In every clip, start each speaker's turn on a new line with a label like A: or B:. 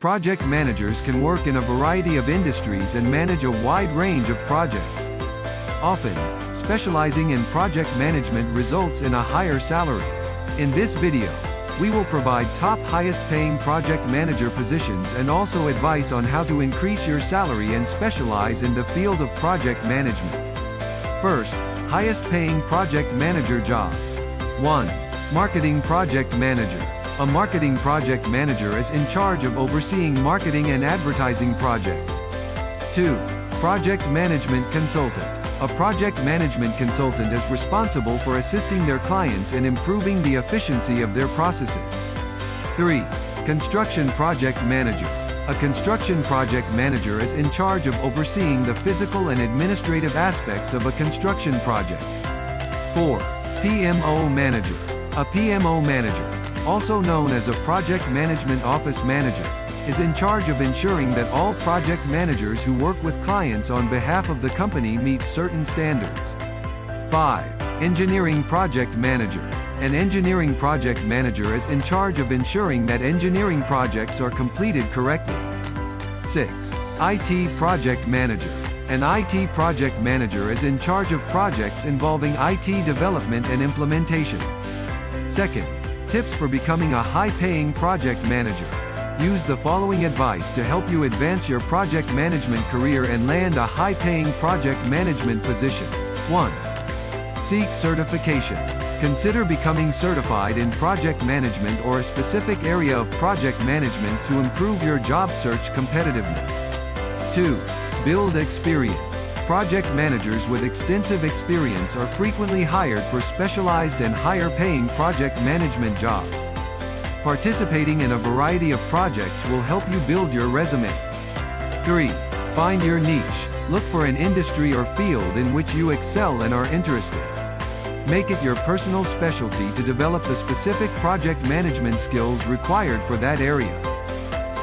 A: Project managers can work in a variety of industries and manage a wide range of projects. Often, specializing in project management results in a higher salary. In this video, we will provide top highest-paying project manager positions and also advice on how to increase your salary and specialize in the field of project management. First, highest-paying project manager jobs. 1. Marketing project manager. A marketing project manager is in charge of overseeing marketing and advertising projects. 2. Project management consultant. A project management consultant is responsible for assisting their clients in improving the efficiency of their processes. 3. Construction project manager. A construction project manager is in charge of overseeing the physical and administrative aspects of a construction project. 4. PMO manager. A PMO manager, also known as a project management office manager, is in charge of ensuring that all project managers who work with clients on behalf of the company meet certain standards. 5. Engineering project manager. An engineering project manager is in charge of ensuring that engineering projects are completed correctly. 6. IT project manager. An IT project manager is in charge of projects involving IT development and implementation. Second, tips for becoming a high-paying project manager. Use the following advice to help you advance your project management career and land a high-paying project management position. 1. Seek certification. Consider becoming certified in project management or a specific area of project management to improve your job search competitiveness. 2. Build experience. Project managers with extensive experience are frequently hired for specialized and higher-paying project management jobs. Participating in a variety of projects will help you build your resume. 3. Find your niche. Look for an industry or field in which you excel and are interested. Make it your personal specialty to develop the specific project management skills required for that area.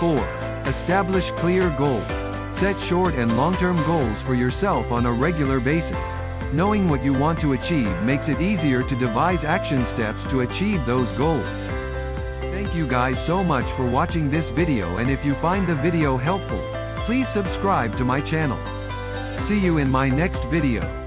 A: 4. Establish clear goals. Set short and long-term goals for yourself on a regular basis. Knowing what you want to achieve makes it easier to devise action steps to achieve those goals. Thank you guys so much for watching this video, and if you find the video helpful, please subscribe to my channel. See you in my next video.